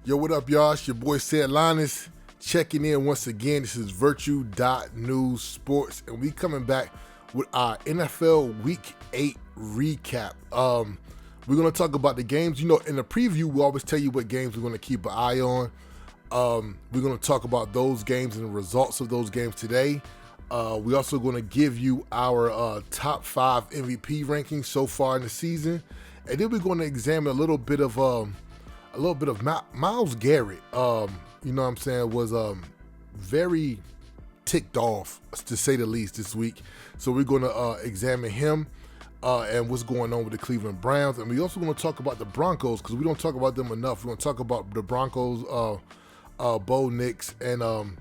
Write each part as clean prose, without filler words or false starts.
Yo, what up, y'all? It's your boy Sid Linus checking in once again. This is Virtue.News Sports, and we coming back with our NFL Week 8 recap. We're going to talk about the games. You know, in the preview, we always tell you what games we're going to keep an eye on. We're going to talk about those games and the results of those games today. We're also going to give you our top 5 MVP rankings so far in the season, and then we're going to examine a little bit of Myles Garrett. You know what I'm saying, was very ticked off, to say the least, this week. So we're going to examine him and what's going on with the Cleveland Browns, and we're also going to talk about the Broncos because we don't talk about them enough. We're going to talk about the Broncos, Bo Nix, and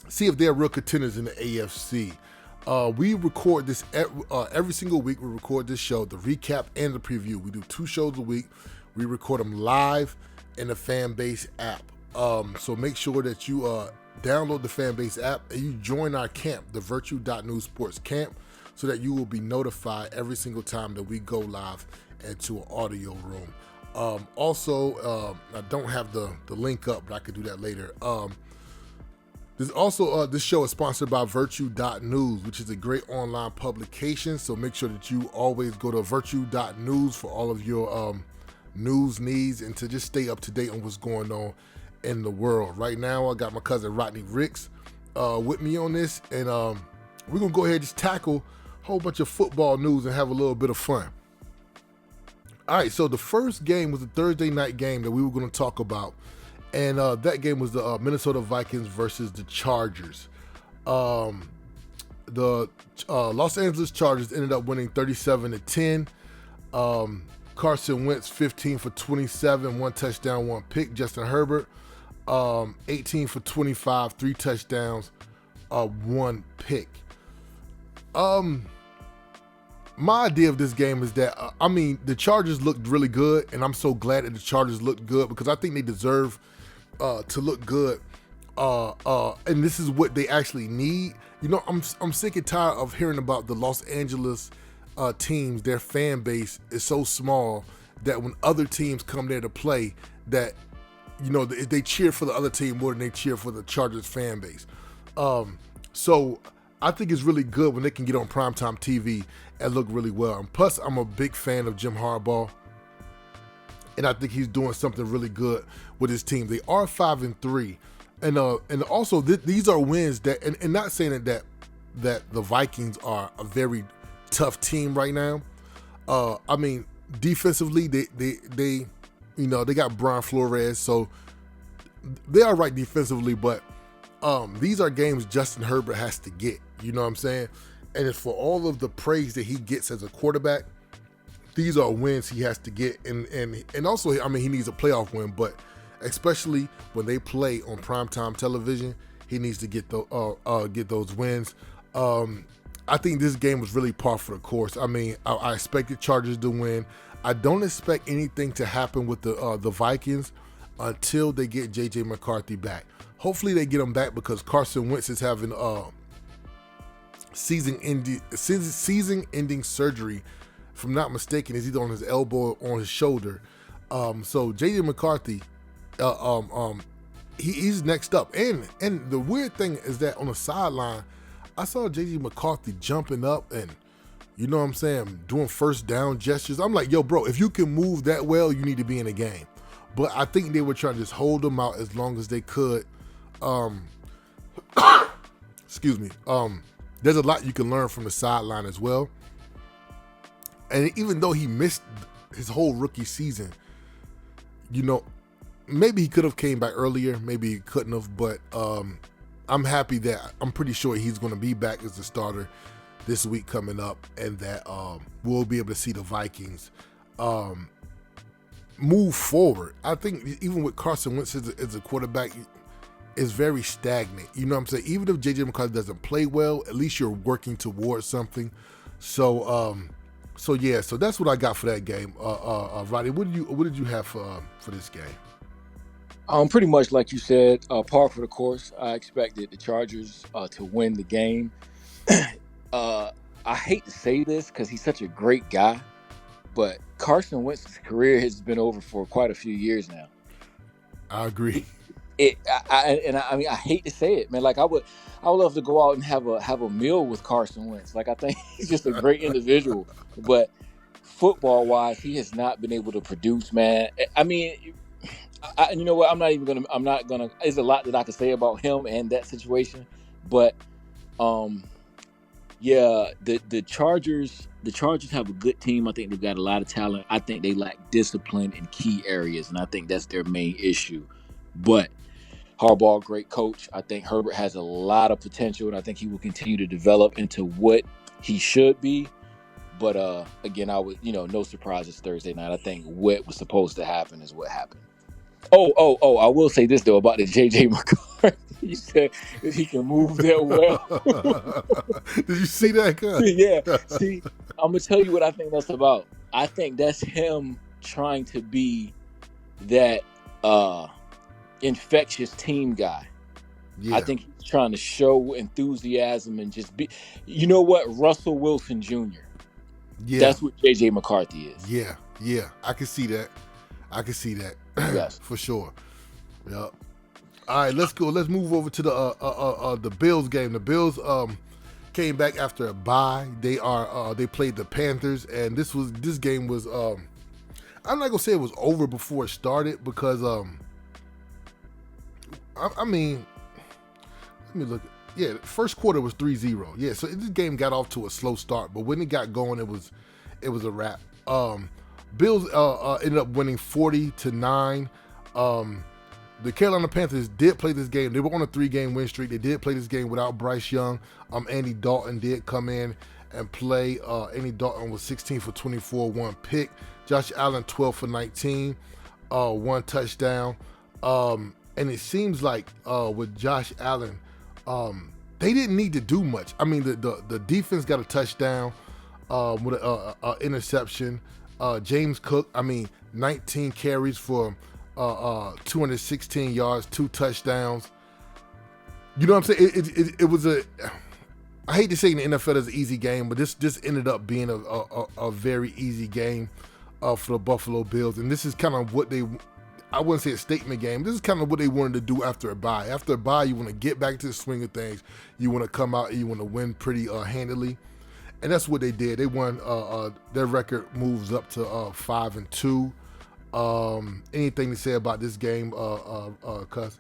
see if they're real contenders in the AFC. We record this every single week. We record this show, the recap and the preview. We do 2 shows a week. We record them live in the Fanbase app. So make sure that you download the Fanbase app and you join our camp, the Virtue.News Sports camp, so that you will be notified every single time that we go live into an audio room. Also, I don't have the link up, but I could do that later. This show is sponsored by Virtue.News, which is a great online publication. So make sure that you always go to Virtue.News for all of your news needs and to just stay up to date on what's going on in the world. Right now, I got my cousin Rodney Ricks with me on this, and we're going to go ahead and just tackle a whole bunch of football news and have a little bit of fun. All right, so the first game was a Thursday night game that we were going to talk about, and that game was the Minnesota Vikings versus the Chargers. The Los Angeles Chargers ended up winning 37-10. Carson Wentz, 15 for 27, 1 touchdown, 1 pick. Justin Herbert, 18 for 25, 3 touchdowns, 1 pick. My idea of this game is that, the Chargers looked really good, and I'm so glad that the Chargers looked good because I think they deserve to look good, and this is what they actually need. You know, I'm sick and tired of hearing about the Los Angeles teams. Their fan base is so small that when other teams come there to play, that, you know, they cheer for the other team more than they cheer for the Chargers fan base. So I think it's really good when they can get on primetime TV and look really well. And plus, I'm a big fan of Jim Harbaugh, and I think he's doing something really good with his team. They are 5-3, and also these are wins that, and not saying that the Vikings are a very tough team right now. Defensively, they you know, they got Brian Flores, so they are right defensively, but these are games Justin Herbert has to get, you know what I'm saying? And it's for all of the praise that he gets as a quarterback, these are wins he has to get, and also, he needs a playoff win, but especially when they play on primetime television, he needs to get those wins. I think this game was really par for the course. I expected Chargers to win. I don't expect anything to happen with the Vikings until they get J.J. McCarthy back. Hopefully they get him back because Carson Wentz is having season-ending surgery. If I'm not mistaken, is either on his elbow or on his shoulder. So J.J. McCarthy, he's next up. And the weird thing is that on the sideline, I saw J.J. McCarthy jumping up and, you know what I'm saying, doing first down gestures. I'm like, yo, bro, if you can move that well, you need to be in the game. But I think they were trying to just hold him out as long as they could. Excuse me. There's a lot you can learn from the sideline as well. And even though he missed his whole rookie season, you know, maybe he could have came back earlier, maybe he couldn't have, but I'm happy that I'm pretty sure he's going to be back as the starter this week coming up, and that we'll be able to see the Vikings move forward. I think even with Carson Wentz as a quarterback, is very stagnant. You know what I'm saying? Even if J.J. McCarthy doesn't play well, at least you're working towards something. So that's what I got for that game. Rodney, what did you have for this game? Pretty much like you said, par for the course. I expected the Chargers to win the game. I hate to say this because he's such a great guy, but Carson Wentz's career has been over for quite a few years now. I agree. I mean, I hate to say it, man. Like, I would love to go out and have a meal with Carson Wentz. Like, I think he's just a great individual, but football wise, he has not been able to produce, man. I mean, you know what? I'm not gonna. There's a lot that I could say about him and that situation, but yeah, the Chargers have a good team. I think they've got a lot of talent. I think they lack discipline in key areas, and I think that's their main issue. But Harbaugh, great coach. I think Herbert has a lot of potential, and I think he will continue to develop into what he should be. But again, no surprises Thursday night. I think what was supposed to happen is what happened. Oh! I will say this though about the JJ McCarthy. You said that he can move that well. Did you see that, guy? Yeah. See, I'm gonna tell you what I think that's about. I think that's him trying to be that infectious team guy. Yeah. I think he's trying to show enthusiasm and just be. You know what, Russell Wilson Jr. Yeah. That's what JJ McCarthy is. Yeah. I can see that. Yes. For sure. Yep. All right, let's go. Let's move over to the Bills game. The Bills came back after a bye. They played the Panthers, and this game was I'm not gonna say it was over before it started because I mean, let me look. Yeah, the first quarter was 3-0. Yeah, so this game got off to a slow start, but when it got going, it was a wrap. Bills ended up winning 40-9. The Carolina Panthers did play this game. They were on a 3-game win streak. They did play this game without Bryce Young. Andy Dalton did come in and play. Andy Dalton was 16 for 24, 1 pick. Josh Allen 12 for 19, 1 touchdown. And it seems like with Josh Allen, they didn't need to do much. I mean, the defense got a touchdown with an interception. James Cook, 19 carries for 216 yards, 2 touchdowns. You know what I'm saying? It was I hate to say in the NFL it's an easy game, but this ended up being a very easy game for the Buffalo Bills. And this is kind of what I wouldn't say a statement game. This is kind of what they wanted to do after a bye. After a bye, you want to get back to the swing of things. You want to come out and you want to win pretty handily. And that's what they did. They won. Their record moves up to 5-2. Anything to say about this game, Cuss?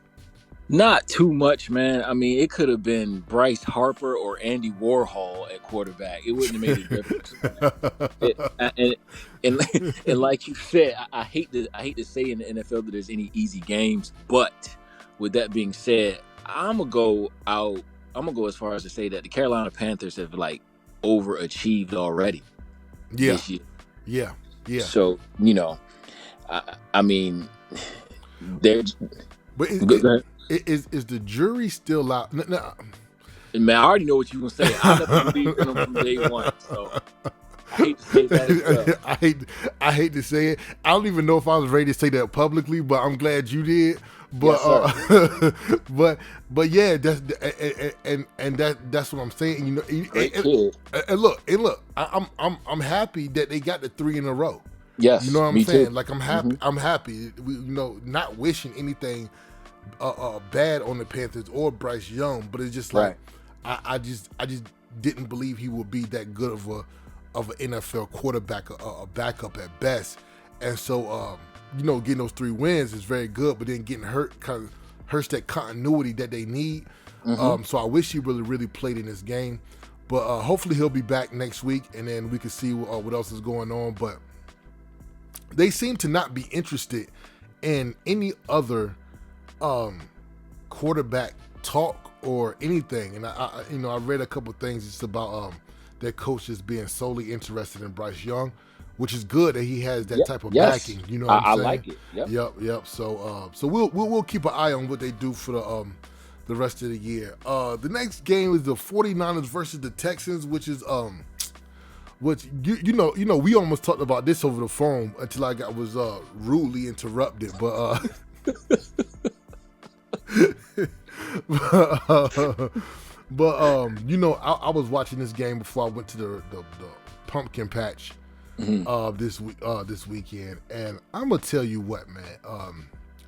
Not too much, man. I mean, it could have been Bryce Harper or Andy Warhol at quarterback. It wouldn't have made a difference, man. And like you said, I hate to say in the NFL that there's any easy games, but with that being said, I'm gonna go as far as to say that the Carolina Panthers have overachieved already. Yeah. This year. Yeah. So I mean, they're. But is the jury still out? No. Man, I already know what you're gonna say. I never believed in them from day one. So I hate to say that as well. I hate to say it. I don't even know if I was ready to say that publicly, but I'm glad you did. But yes, but yeah, that's what I'm saying. And look, I'm happy that they got the 3 in a row. Yes, you know what I'm saying? Too. Like I'm happy. Mm-hmm. I'm happy. Not wishing anything bad on the Panthers or Bryce Young, but it's just like I just didn't believe he would be that good of an NFL quarterback, a backup at best. And so getting those 3 wins is very good, but then getting hurt kind of hurts that continuity that they need. Mm-hmm. So I wish he really played in this game, but hopefully he'll be back next week, and then we can see what else is going on. But they seem to not be interested in any other quarterback talk or anything. And I read a couple things just about their coaches being solely interested in Bryce Young, which is good that he has that type of backing. You know what I'm saying? I like it. Yep. So we'll keep an eye on what they do for the rest of the year. The next game is the 49ers versus the Texans, which is which we almost talked about this over the phone until I was rudely interrupted. But I was watching this game before I went to the pumpkin patch this weekend, and I'm gonna tell you what, man.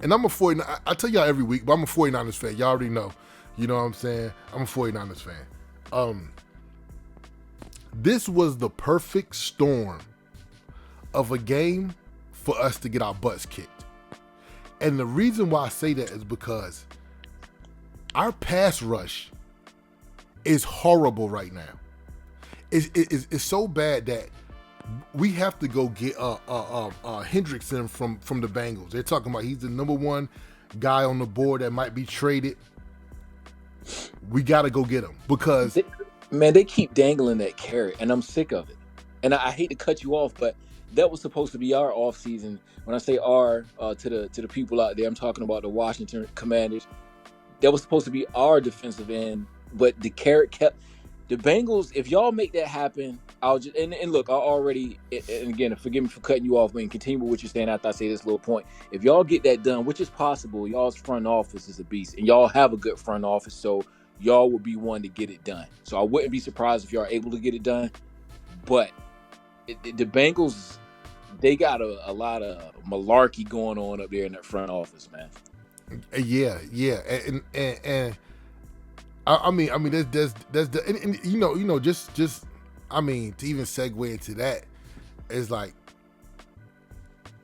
And I'm a 49. I tell y'all every week, but I'm a 49ers fan. Y'all already know. You know what I'm saying? I'm a 49ers fan. This was the perfect storm of a game for us to get our butts kicked. And the reason why I say that is because our pass rush is horrible right now. It's so bad that we have to go get Hendrickson from the Bengals. They're talking about he's the number one guy on the board that might be traded. We got to go get him because they keep dangling that carrot, and I'm sick of it. And I hate to cut you off, but that was supposed to be our offseason. When I say our, to the people out there, I'm talking about the Washington Commanders. That was supposed to be our defensive end, but the carrot kept the Bengals. If y'all make that happen, I'll just and look. I already and again, forgive me for cutting you off, but continue with what you're saying after I say this little point. If y'all get that done, which is possible, y'all's front office is a beast, and y'all have a good front office, so y'all will be one to get it done. So I wouldn't be surprised if y'all are able to get it done. But the Bengals, they got a lot of malarkey going on up there in that front office, man. Yeah, and I mean, there's the and you know, just I mean, to even segue into that is like,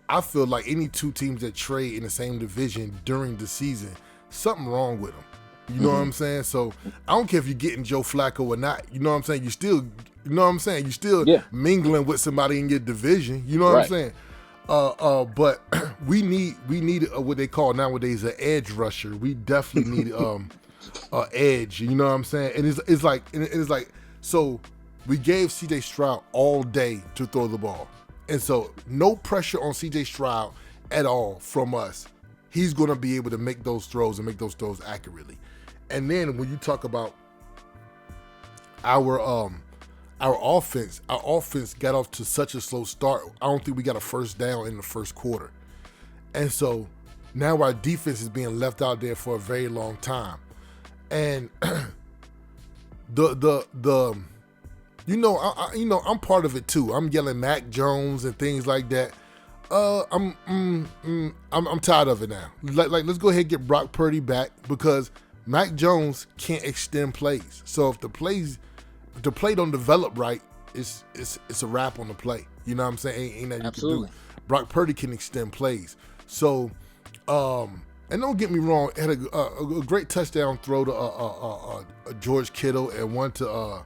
I feel like any two teams that trade in the same division during the season, something wrong with them. You know what I'm saying? So I don't care if you're getting Joe Flacco or not. You know what I'm saying? You still, you know what I'm saying? You still mingling with somebody in your division. You know what I'm saying? But we need what they call nowadays an edge rusher. We definitely need edge. You know what I'm saying? And it's like so we gave C.J. Stroud all day to throw the ball, and so no pressure on C.J. Stroud at all from us. He's going to be able to make those throws and make those throws accurately. And then when you talk about our offense got off to such a slow start. I don't think we got a first down in the first quarter. And so now our defense is being left out there for a very long time. And I'm part of it too. I'm yelling Mac Jones and things like that. I'm tired of it now. Like let's go ahead and get Brock Purdy back because Mac Jones can't extend plays. So if the play don't develop right, it's a wrap on the play. You know what I'm saying? Ain't that Absolutely. You can do. Brock Purdy can extend plays. So, and don't get me wrong, had a great touchdown throw to George Kittle and one to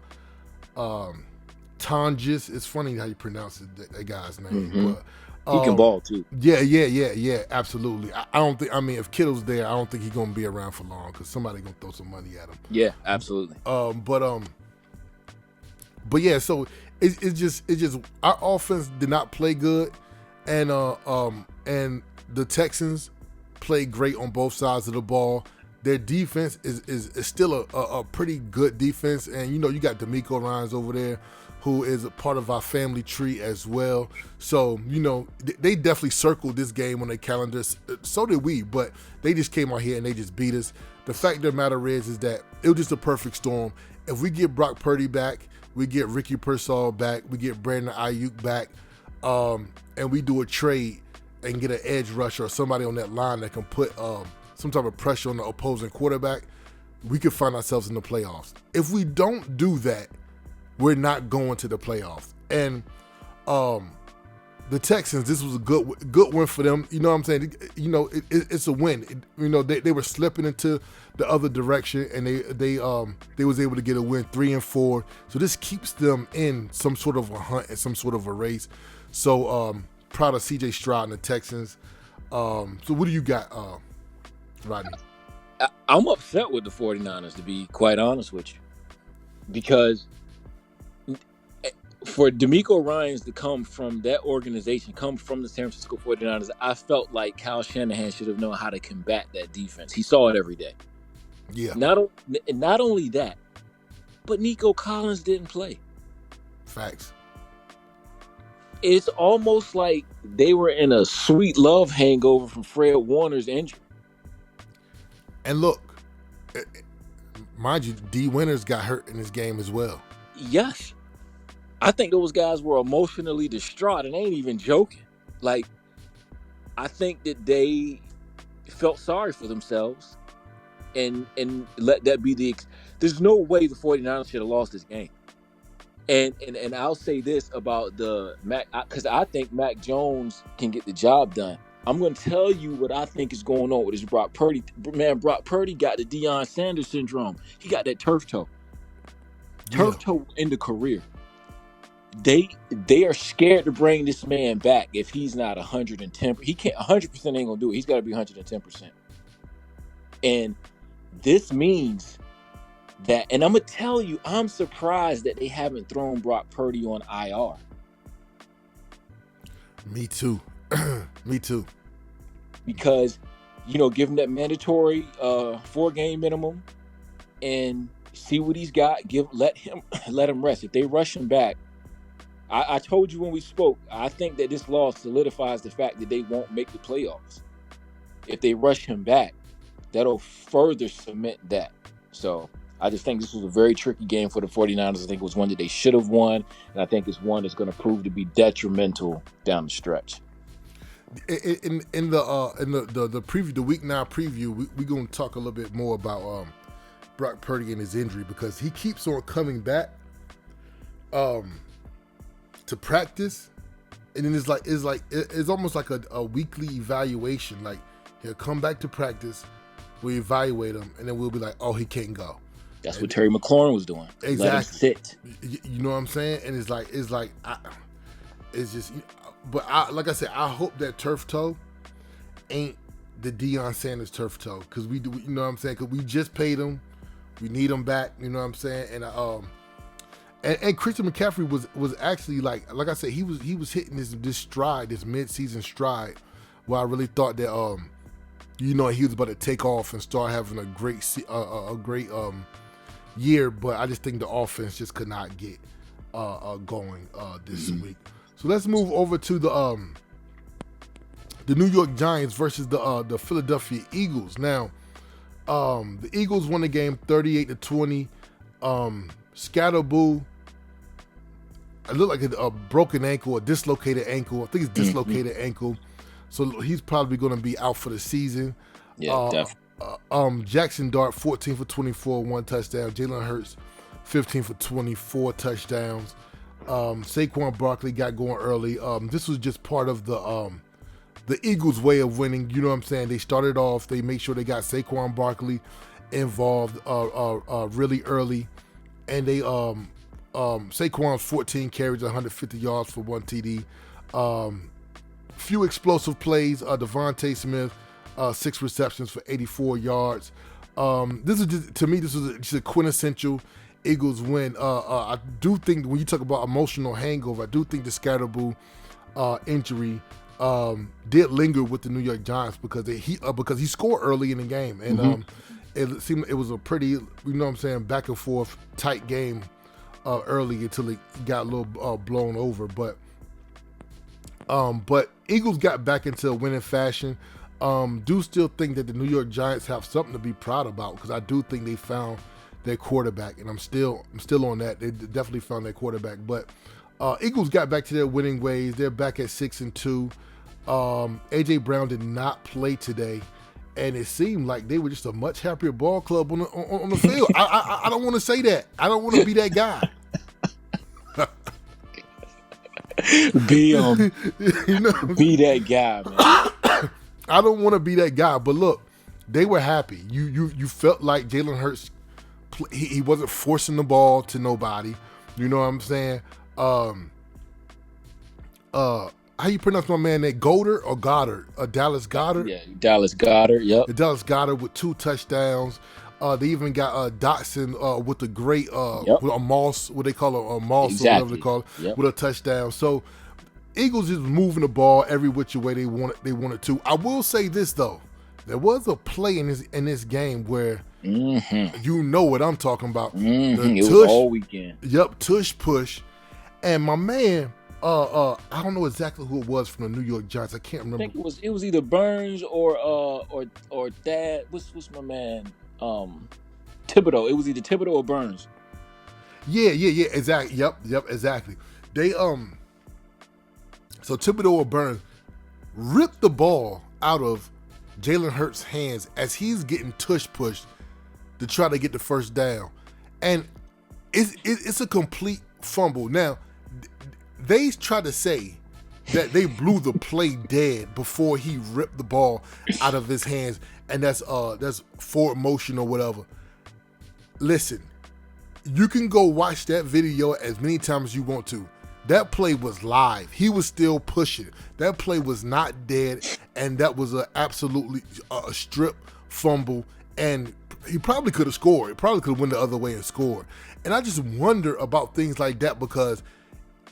Tonjes. It's funny how you pronounce that guy's name. Mm-hmm. But, he can ball too. Yeah, absolutely. I don't think. I mean, if Kittle's there, I don't think he's gonna be around for long because somebody gonna throw some money at him. Yeah, absolutely. But yeah, so it's just our offense did not play good, and the Texans played great on both sides of the ball. Their defense is still a pretty good defense, and you got DeMeco Ryans over there, who is a part of our family tree as well. So, they definitely circled this game on their calendars. So did we, but they just came out here and they just beat us. The fact of the matter is that it was just a perfect storm. If we get Brock Purdy back, we get Ricky Pearsall back, we get Brandon Ayuk back, and we do a trade and get an edge rusher or somebody on that line that can put some type of pressure on the opposing quarterback, we could find ourselves in the playoffs. If we don't do that, we're not going to the playoffs. And the Texans, this was a good win for them. You know what I'm saying? It's a win. They were slipping into the other direction, and they was able to get a win 3-4. So this keeps them in some sort of a hunt and some sort of a race. So proud of C.J. Stroud and the Texans. So what do you got, Rodney? I'm upset with the 49ers, to be quite honest with you, because for DeMeco Ryans to come from that organization, come from the San Francisco 49ers, I felt like Kyle Shanahan should have known how to combat that defense. He saw it every day. Yeah. Not only that, but Nico Collins didn't play. Facts. It's almost like they were in a sweet love hangover from Fred Warner's injury. And look, mind you, D. Winters got hurt in this game as well. Yes. I think those guys were emotionally distraught, and I ain't even joking. Like, I think that they felt sorry for themselves and let that be there's no way the 49ers should have lost this game. And I'll say this about the Mac, because I think Mac Jones can get the job done. I'm going to tell you what I think is going on with this Brock Purdy. Man, Brock Purdy got the Deion Sanders syndrome. He got that turf toe. Turf toe in the career. They are scared to bring this man back if he's not 110. He can't 100% ain't gonna do it. He's got to be 110%. And this means that, and I'm gonna tell you, I'm surprised that they haven't thrown Brock Purdy on IR. Me too. Me too. Because, give him that mandatory 4-game minimum and see what he's got. Let him rest. If they rush him back, I told you when we spoke, I think that this loss solidifies the fact that they won't make the playoffs. If they rush him back, that'll further cement that. So I just think this was a very tricky game for the 49ers. I think it was one that they should have won, and I think it's one that's going to prove to be detrimental down the stretch. In the preview, the Week 9 preview, we're going to talk a little bit more about Brock Purdy and his injury, because he keeps on coming back to practice, and then it's almost like a weekly evaluation. Like, he'll come back to practice, we evaluate him, and then we'll be like, oh, he can't go. That's what Terry McLaurin was doing. Exactly. Let him sit. You know what I'm saying? And it's just. But like I said, I hope that turf toe ain't the Deion Sanders turf toe, because you know what I'm saying? Because we just paid him, we need him back. You know what I'm saying? And Christian McCaffrey was actually like I said, he was hitting this stride, this midseason stride, where I really thought that he was about to take off and start having a great year. But I just think the offense just could not get going this week. So let's move over to the New York Giants versus the Philadelphia Eagles. Now, the Eagles won the game 38-20. Scatterboo, it looked like a broken ankle, a dislocated ankle. I think it's dislocated ankle. So he's probably going to be out for the season. Yeah, definitely. Jackson Dart, 14 for 24, 1 touchdown. Jalen Hurts, 15 for 24 touchdowns. Saquon Barkley got going early. This was just part of the Eagles' way of winning. You know what I'm saying? They started off, they made sure they got Saquon Barkley involved really early. And they Saquon's 14 carries, 150 yards for 1 TD. Few explosive plays. Devontae Smith, 6 receptions for 84 yards. This is just a quintessential Eagles win. I do think when you talk about emotional hangover, I do think the Scatterboo injury did linger with the New York Giants because he scored early in the game, and it seemed it was a pretty, you know what I'm saying, back and forth tight game early until it got a little blown over. But Eagles got back into a winning fashion. Do still think that the New York Giants have something to be proud about, because I do think they found their quarterback, and I'm still on that. They definitely found their quarterback. But Eagles got back to their winning ways. They're back at 6-2. AJ Brown did not play today, and it seemed like they were just a much happier ball club on the field. I don't want to say that. I don't want to be that guy. Be that guy, man. I don't want to be that guy. But look, they were happy. You felt like Jalen Hurts, he wasn't forcing the ball to nobody. You know what I'm saying? How you pronounce my man name? Goddard or Goddard? Dallas Goddard? Yeah, Dallas Goddard, yep. Dallas Goddard with 2 touchdowns. They even got Dotson with a great with a Moss, what they call a Moss, exactly. Or whatever they call it, with a touchdown. So Eagles is moving the ball every which way they wanted to. I will say this though. There was a play in this game where you know what I'm talking about. It was all weekend. Yep, tush push. And my man, I don't know exactly who it was from the New York Giants. I can't remember. I think it was either Burns or Dad. What's my man? Thibodeau. It was either Thibodeau or Burns. Yeah, exactly. Yep, exactly. They so Thibodeau or Burns ripped the ball out of Jalen Hurts' hands as he's getting tush pushed to try to get the first down. And it's a complete fumble. Now, they try to say that they blew the play dead before he ripped the ball out of his hands, and that's forward motion or whatever. Listen, you can go watch that video as many times as you want to. That play was live. He was still pushing. That play was not dead, and that was absolutely a strip fumble, and he probably could have scored. He probably could have went the other way and scored. And I just wonder about things like that, because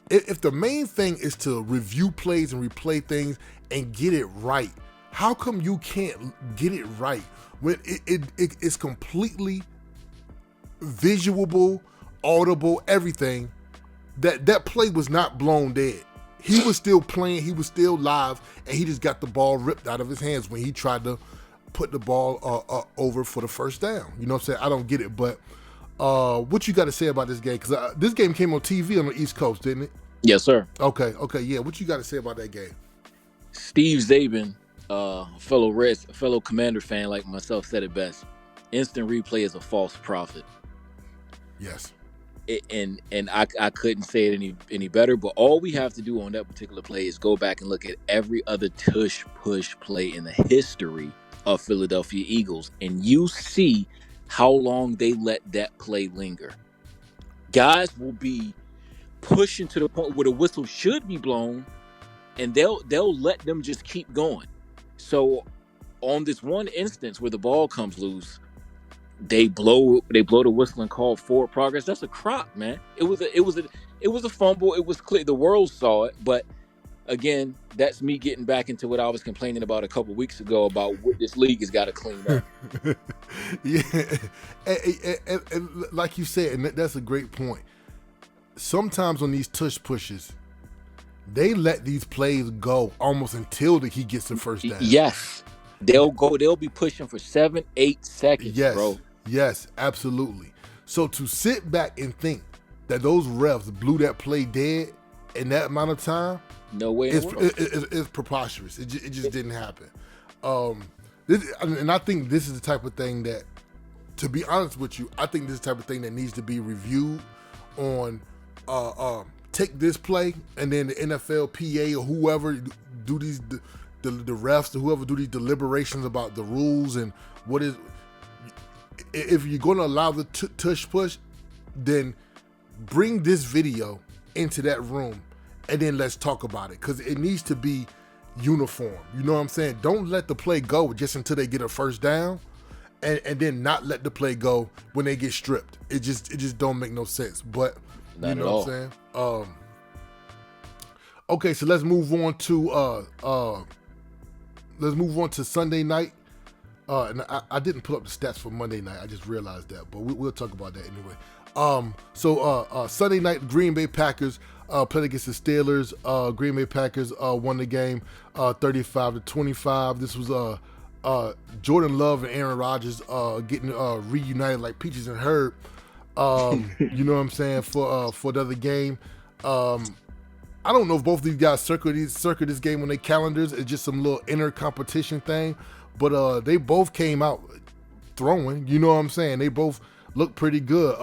if the main thing is to review plays and replay things and get it right, how come you can't get it right when it's completely visual, audible, everything? That play was not blown dead. He was still playing, he was still live, and he just got the ball ripped out of his hands when he tried to put the ball over for the first down. You know what I'm saying? I don't get it, but what you got to say about this game? Because this game came on TV on the East Coast, didn't it? Yes, sir. Okay, yeah. What you got to say about that game? Steve Zabin, fellow Commander fan like myself, said it best. Instant replay is a false prophet. Yes. And I couldn't say it any better, but all we have to do on that particular play is go back and look at every other tush push play in the history of Philadelphia Eagles, and you see how long they let that play linger. Guys will be pushing to the point where the whistle should be blown, and they'll let them just keep going. So on this one instance where the ball comes loose, they blow the whistle and call forward progress. That's a crock, man. It was a fumble. It was clear. The world saw it, but again, that's me getting back into what I was complaining about a couple weeks ago about what this league has got to clean up. Yeah, and like you said, and that's a great point. Sometimes on these tush pushes, they let these plays go almost until he gets the first down. Yes, they'll be pushing for 7-8 seconds, yes, bro. Yes, absolutely. So to sit back and think that those refs blew that play dead in that amount of time, no way. It's preposterous. It just didn't happen. And I think this is the type of thing that, to be honest with you, I think this is the type of thing that needs to be reviewed on. Take this play, and then the NFL PA or whoever do these the refs or whoever do these deliberations about the rules and what is. If you're going to allow the tush push, then bring this video into that room, and then let's talk about it, because it needs to be uniform. You know what I'm saying? Don't let the play go just until they get a first down, and then not let the play go when they get stripped. It just don't make no sense. But you know what I'm saying? Okay, so let's move on to Sunday night. And I didn't pull up the stats for Monday night. I just realized that, but we'll talk about that anyway. So Sunday night, Green Bay Packers played against the Steelers. Green Bay Packers won the game 35-25. This was Jordan Love and Aaron Rodgers getting reunited like peaches and herb. You know what I'm saying, for the other game. I don't know if both of these guys circle this game on their calendars. It's just some little inner competition thing. But they both came out throwing. You know what I'm saying? They both looked pretty good.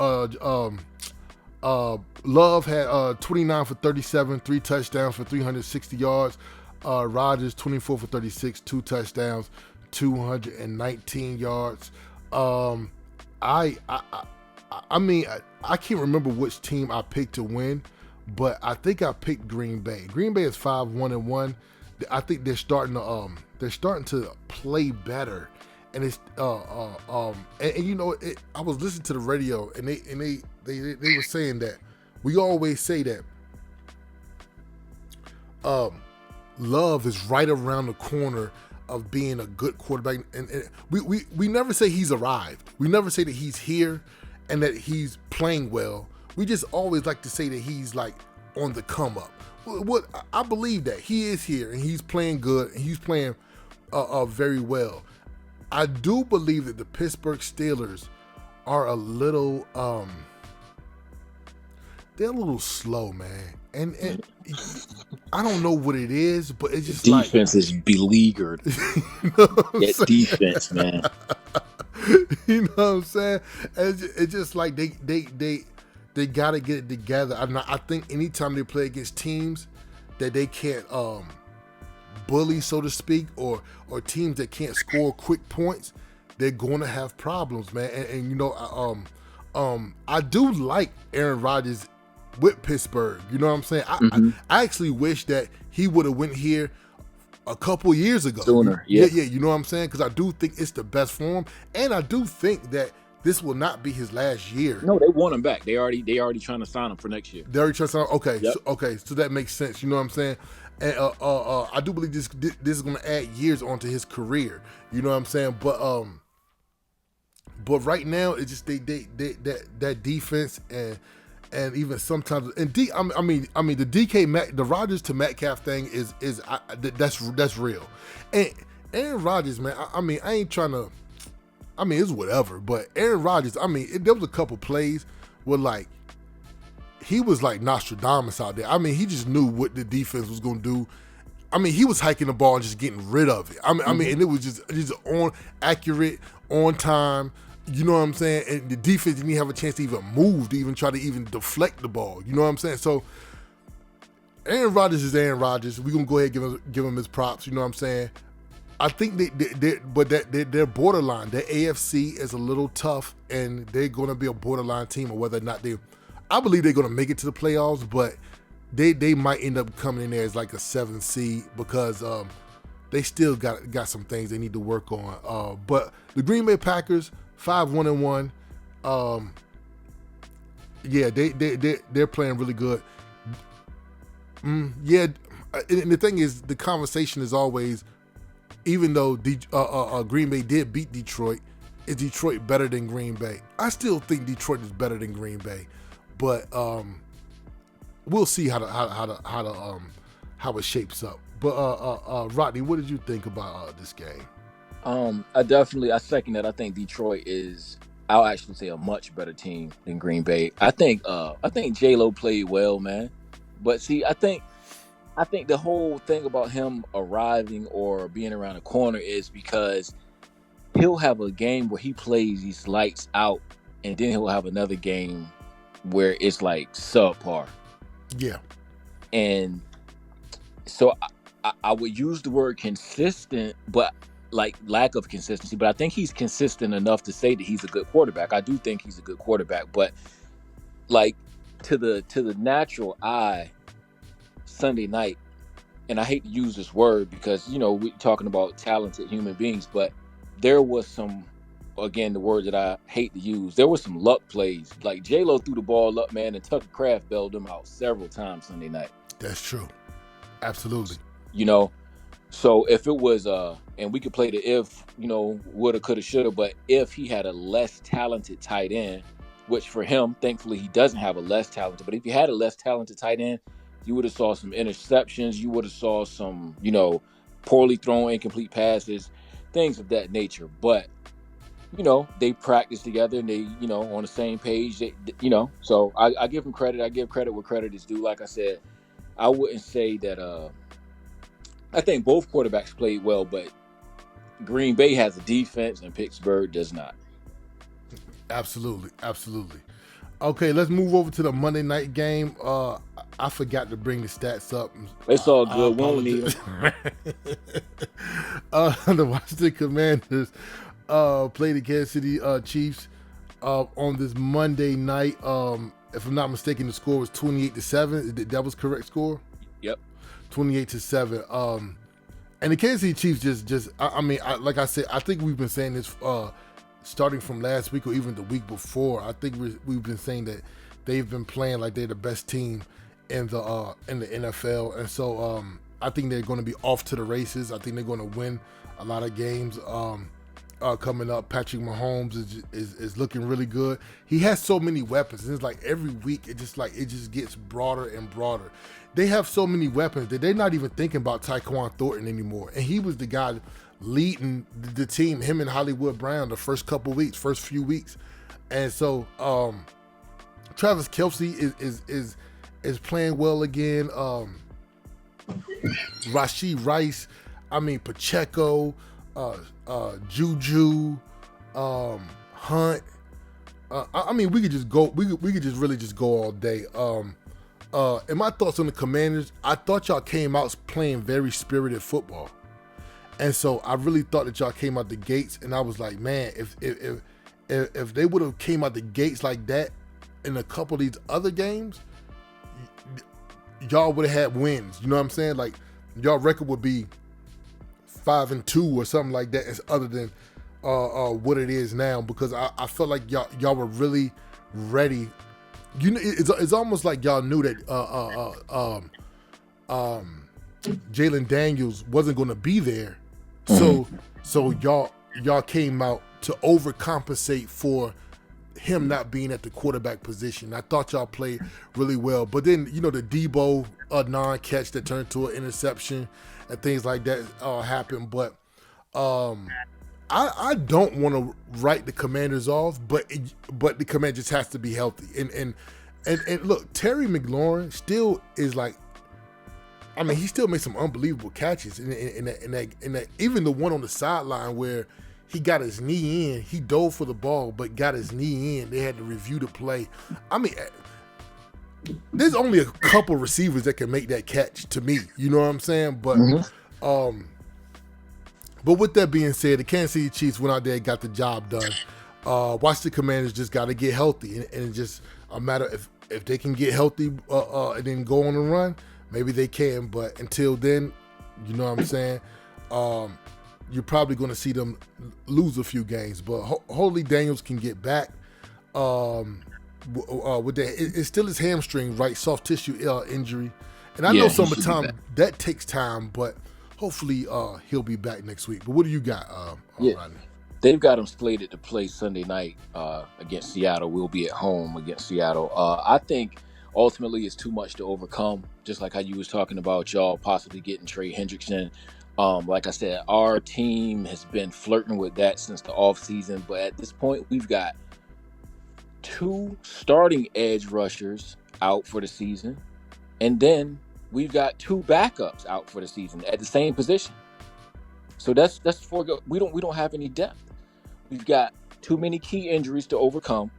Love had 29 for 37, 3 touchdowns for 360 yards. Rodgers 24 for 36, 2 touchdowns, 219 yards. I mean, I can't remember which team I picked to win, but I think I picked Green Bay. Green Bay is 5-1-1. I think they're starting to play better, and it's and you know, I was listening to the radio, and they were saying that we always say that Love is right around the corner of being a good quarterback, and we never say he's arrived. We never say that he's here and that he's playing well. We just always like to say that he's like on the come up. What I believe that he is here and he's playing good and he's playing very well. I do believe that the Pittsburgh Steelers are a little they're a little slow, man. and I don't know what it is, but it's The just like, defense is beleaguered. you know what I'm That saying? defense, man. You know what I'm saying? It's just like they got to get it together. I think anytime they play against teams that they can't bully, so to speak, or teams that can't score quick points, they're going to have problems, man. And you know, I do like Aaron Rodgers with Pittsburgh. You know what I'm saying? I actually wish that he would have went here a couple years ago. Sooner, yeah. You know what I'm saying? Because I do think it's the best for him, and I do think that this will not be his last year. No, they want him back. They already trying to sign him for next year. They already trying to sign. Okay, Yep. so that makes sense. You know what I'm saying? And I do believe this is going to add years onto his career. You know what I'm saying? But right now it's just that defense and even sometimes I mean the Rodgers to Metcalf thing that's real. And Aaron Rodgers, man, I mean I ain't trying to. I mean it's whatever, but Aaron Rodgers, I mean there was a couple plays where like he was like Nostradamus out there. I mean he just knew what the defense was going to do. I mean, he was hiking the ball and just getting rid of it. I mean, and it was just on accurate, on time. You know what I'm saying? And the defense didn't even have a chance to even move, to even try to even deflect the ball. You know what I'm saying? So Aaron Rodgers is Aaron Rodgers. We're gonna go ahead and give him his props. You know what I'm saying? I think they're borderline. Their AFC is a little tough, and they're gonna be a borderline team, or whether or not I believe they're gonna make it to the playoffs, but they might end up coming in there as like a 7th seed because they still got some things they need to work on. But the Green Bay Packers 5-1-1. Yeah, they're playing really good. Yeah, and the thing is, the conversation is always, even though Green Bay did beat Detroit, is Detroit better than Green Bay? I still think Detroit is better than Green Bay, but we'll see how it shapes up. But Rodney, what did you think about this game? I second that. I think Detroit is, I'll actually say, a much better team than Green Bay. I think J-Lo played well, man. But see, I think the whole thing about him arriving or being around the corner is because he'll have a game where he plays these lights out, and then he'll have another game where it's like subpar. Yeah. And so I would use the word consistent, but like lack of consistency. But I think he's consistent enough to say that he's a good quarterback. I do think he's a good quarterback, but like to the natural eye, Sunday night, and I hate to use this word because, you know, we're talking about talented human beings, but there was some, again, the word that I hate to use, there was some luck plays. Like J-Lo threw the ball up, man, and Tucker Kraft bailed him out several times Sunday night. That's true. Absolutely. You know, so if it was, and we could play the if, you know, woulda, coulda, shoulda, but if he had a less talented tight end, which for him, thankfully, he doesn't have a less talented, but if he had a less talented tight end, you would have saw some interceptions. You would have saw some, you know, poorly thrown, incomplete passes, things of that nature. But, you know, they practice together and they, you know, on the same page, you know, so I give them credit. I give credit where credit is due. Like I said, I wouldn't say that, I think both quarterbacks played well, but Green Bay has a defense and Pittsburgh does not. Absolutely. Okay, let's move over to the Monday night game. I forgot to bring the stats up. It's all good. We don't need them. The Washington Commanders played the Kansas City Chiefs on this Monday night. If I'm not mistaken, the score was 28-7. That was correct score? Yep. 28-7. And the Kansas City Chiefs just like I said, I think we've been saying this starting from last week or even the week before. I think we've been saying that they've been playing like they're the best team in the NFL, and so I think they're going to be off to the races. I think they're going to win a lot of games coming up. Patrick Mahomes is looking really good. He has so many weapons, and it's like every week it just gets broader and broader. They have so many weapons that they're not even thinking about Tyquan Thornton anymore, and he was the guy leading the team, him and Hollywood Brown, the first few weeks. And so Travis Kelce is is playing well again. Rashee Rice, Pacheco, Juju, Hunt. We could just go. We could just really just go all day. And my thoughts on the Commanders, I thought y'all came out playing very spirited football, and so I really thought that y'all came out the gates, and I was like, man, if they would have came out the gates like that in a couple of these other games, y'all would have had wins. You know what I'm saying? Like, y'all record would be 5-2 or something like that, other than what it is now, because I felt like y'all were really ready. You know, it's almost like y'all knew that Jalen Daniels wasn't going to be there, so y'all came out to overcompensate for him not being at the quarterback position. I thought y'all played really well, but then the Debo non-catch that turned to an interception and things like that happened. But I don't want to write the Commanders off, but the Commanders just has to be healthy. And look, Terry McLaurin still is like, he still makes some unbelievable catches. In that, even the one on the sideline where he got his knee in, he dove for the ball, but got his knee in. They had to review the play. There's only a couple receivers that can make that catch to me. You know what I'm saying? But But with that being said, the Kansas City Chiefs went out there and got the job done. Washington Commanders just got to get healthy, and it's just a matter if they can get healthy and then go on a run, maybe they can. But until then, you know what I'm saying, you're probably going to see them lose a few games. But hopefully Daniels can get back. With that, it's still his hamstring, right? Soft tissue injury, and I know some of the time that takes time, but hopefully he'll be back next week. But what do you got, Rodney? They've got him slated to play Sunday night against Seattle. We'll be at home against Seattle. I think ultimately it's too much to overcome, just like how you was talking about y'all possibly getting Trey Hendrickson. Like I said, our team has been flirting with that since the offseason, but at this point we've got 2 starting edge rushers out for the season, and then we've got 2 backups out for the season at the same position. So that's we don't have any depth. We've got too many key injuries to overcome.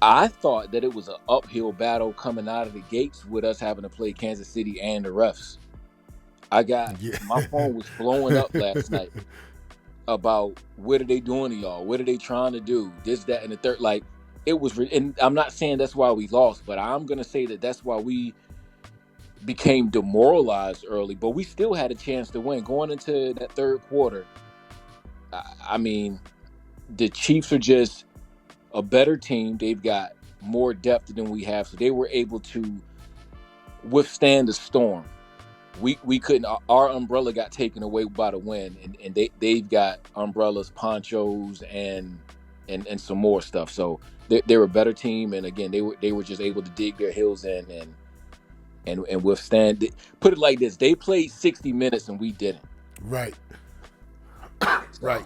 I thought that it was an uphill battle coming out of the gates with us having to play Kansas City and the refs. My phone was blowing up last night about what are they doing to y'all? What are they trying to do? This, that, and the third. Like, it was, and I'm not saying that's why we lost, but I'm going to say that that's why we became demoralized early, but we still had a chance to win. Going into that third quarter, the Chiefs are just a better team. They've got more depth than we have, so they were able to withstand the storm. We couldn't. Our umbrella got taken away by the wind, and they've got umbrellas, ponchos, and some more stuff. So they're a better team, and again, they were just able to dig their heels in and withstand. Put it like this: they played 60 minutes and we didn't. Right. Right.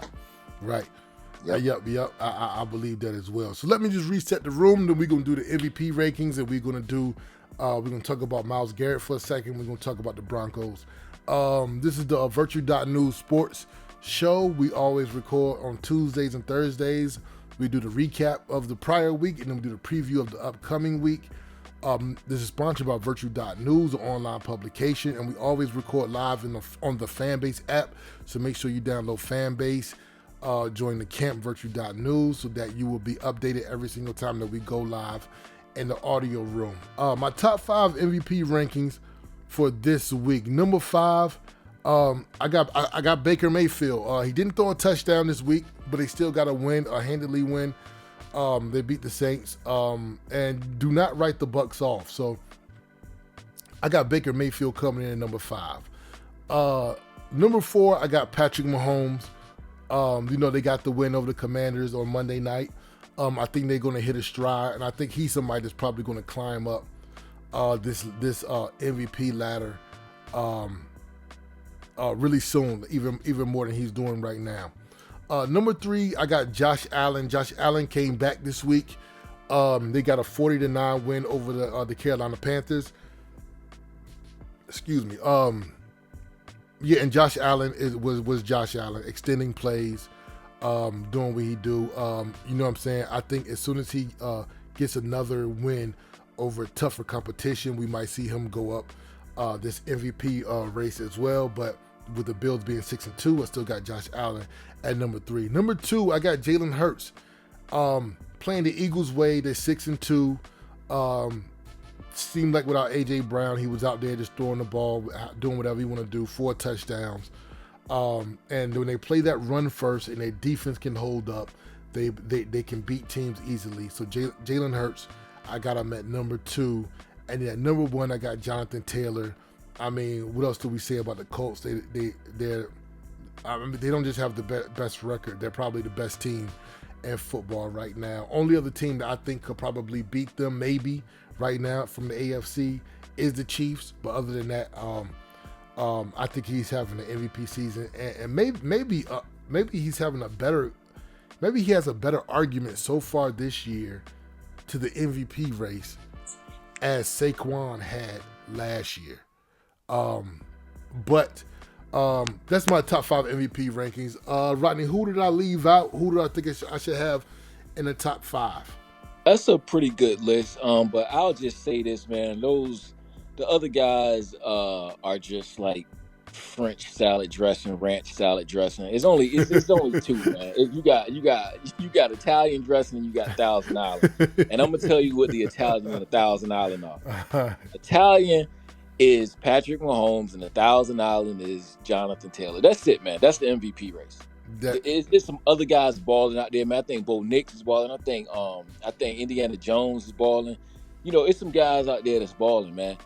Yep. I believe that as well. So let me just reset the room. Then we're gonna do the MVP rankings, and we're gonna talk about Myles Garrett for a second. We're gonna talk about the Broncos. This is the Virtue.News Sports Show. We always record on Tuesdays and Thursdays. We do the recap of the prior week, and then we do the preview of the upcoming week. This is sponsored by Virtue.News, an online publication, and we always record live on the Fanbase app. So make sure you download Fanbase, join the camp Virtue.News, so that you will be updated every single time that we go live in the audio room. My top 5 MVP rankings for this week. Number 5, I got Baker Mayfield. He didn't throw a touchdown this week, but they still got a win, a handedly win. They beat the Saints, and do not write the Bucs off. So I got Baker Mayfield coming in at number 5. Number 4, I got Patrick Mahomes. They got the win over the Commanders on Monday night. I think they're going to hit a stride, and I think he's somebody that's probably going to climb up this MVP ladder really soon, even more than he's doing right now. Number 3, I got Josh Allen. Josh Allen came back this week. They got a 40-9 win over the Carolina Panthers. Excuse me. Yeah, and Josh Allen was Josh Allen, extending plays, doing what he do. You know what I'm saying? I think as soon as he gets another win over tougher competition, we might see him go up this MVP race as well. But with the Bills being 6-2, I still got Josh Allen at number 3. Number 2, I got Jalen Hurts. Playing the Eagles' way, they're 6-2. Seemed like without A.J. Brown, he was out there just throwing the ball, doing whatever he want to do, 4 touchdowns. And when they play that run first and their defense can hold up, they can beat teams easily. So Jalen Hurts, I got him at number 2. And then at number 1, I got Jonathan Taylor. I mean, what else do we say about the Colts? They don't just have the best record. They're probably the best team in football right now. Only other team that I think could probably beat them, maybe right now from the AFC, is the Chiefs. But other than that, I think he's having an MVP season, and maybe he's having maybe he has a better argument so far this year to the MVP race as Saquon had last year. But that's my top 5 MVP rankings. Rodney, who did I leave out? Who do I think I should have in the top 5? That's a pretty good list. But I'll just say this, man. The other guys are just like French salad dressing, ranch salad dressing. It's only 2, man. You got Italian dressing and you got Thousand Island. And I'm gonna tell you what the Italian and the Thousand Island are. Italian is Patrick Mahomes and the Thousand Island is Jonathan Taylor. That's it, man. That's the MVP race. There's some other guys balling out there, man. I think Bo Nix is balling. I think Indiana Jones is balling. You know, it's some guys out there that's balling, man.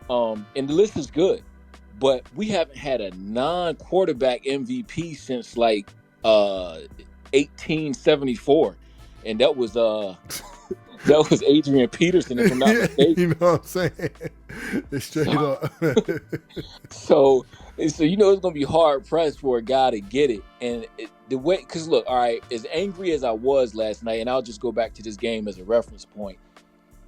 And the list is good, but we haven't had a non-quarterback MVP since like 1874, and that was Adrian Peterson, if I'm not mistaken. You know what I'm saying? It's straight up. So you know it's gonna be hard pressed for a guy to get it, and the way, because look, all right, as angry as I was last night, and I'll just go back to this game as a reference point.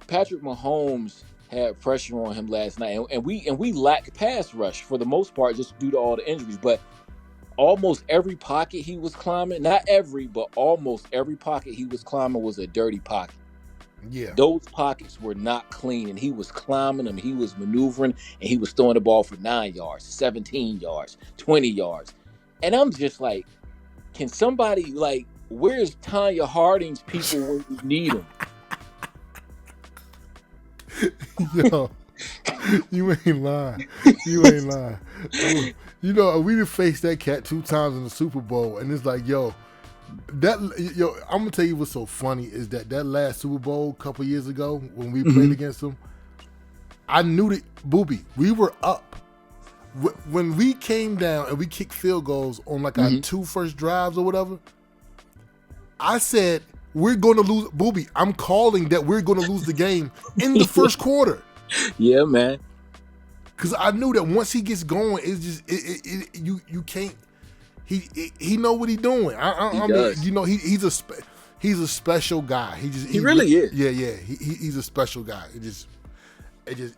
Patrick Mahomes had pressure on him last night, and we lacked pass rush for the most part just due to all the injuries. But almost every pocket he was climbing, not every, but almost every pocket he was climbing was a dirty pocket. Yeah, those pockets were not clean, and he was climbing them, he was maneuvering, and he was throwing the ball for 9 yards, 17 yards, 20 yards. And I'm just like, can somebody, like, where's Tanya Harding's people when you need them? Yo, you ain't lying. You ain't lying. You know, we done faced that cat 2 times in the Super Bowl, and it's like, I'm gonna tell you what's so funny is that last Super Bowl a couple years ago when we played against them, I knew that, Booby, we were up. When we came down and we kicked field goals on like our 2 first drives or whatever, I said, we're going to lose. Booby, I'm calling that we're going to lose the game in the first quarter. Yeah, man. Because I knew that once he gets going, it's just you can't. He know what he's doing. I mean, you know, he's a special guy. He really is. Yeah. He's a special guy. It's just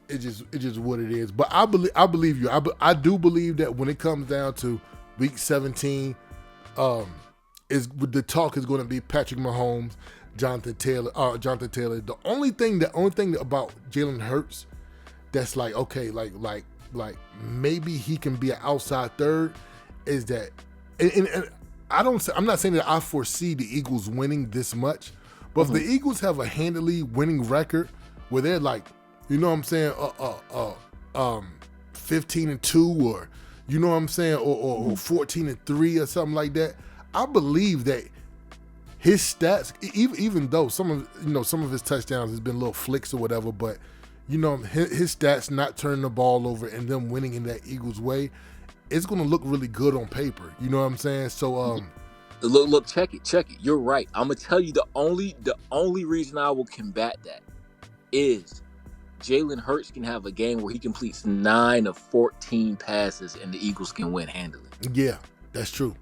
what it is. But I believe you. I do believe that when it comes down to week 17, the talk is going to be Patrick Mahomes, Jonathan Taylor. The only thing about Jalen Hurts that's like, okay, like maybe he can be an outside third is that, and I'm not saying that I foresee the Eagles winning this much, but if the Eagles have a handily winning record where they're like, you know what I'm saying, 15-2, or you know what I'm saying, or 14-3 or something like that, I believe that his stats, even though some of his touchdowns has been little flicks or whatever, but you know, his stats not turning the ball over and them winning in that Eagles way, it's going to look really good on paper. You know what I'm saying? So look, check it. You're right. I'm gonna tell you the only reason I will combat that is Jalen Hurts can have a game where he completes 9 of 14 passes and the Eagles can win handily. Yeah, that's true.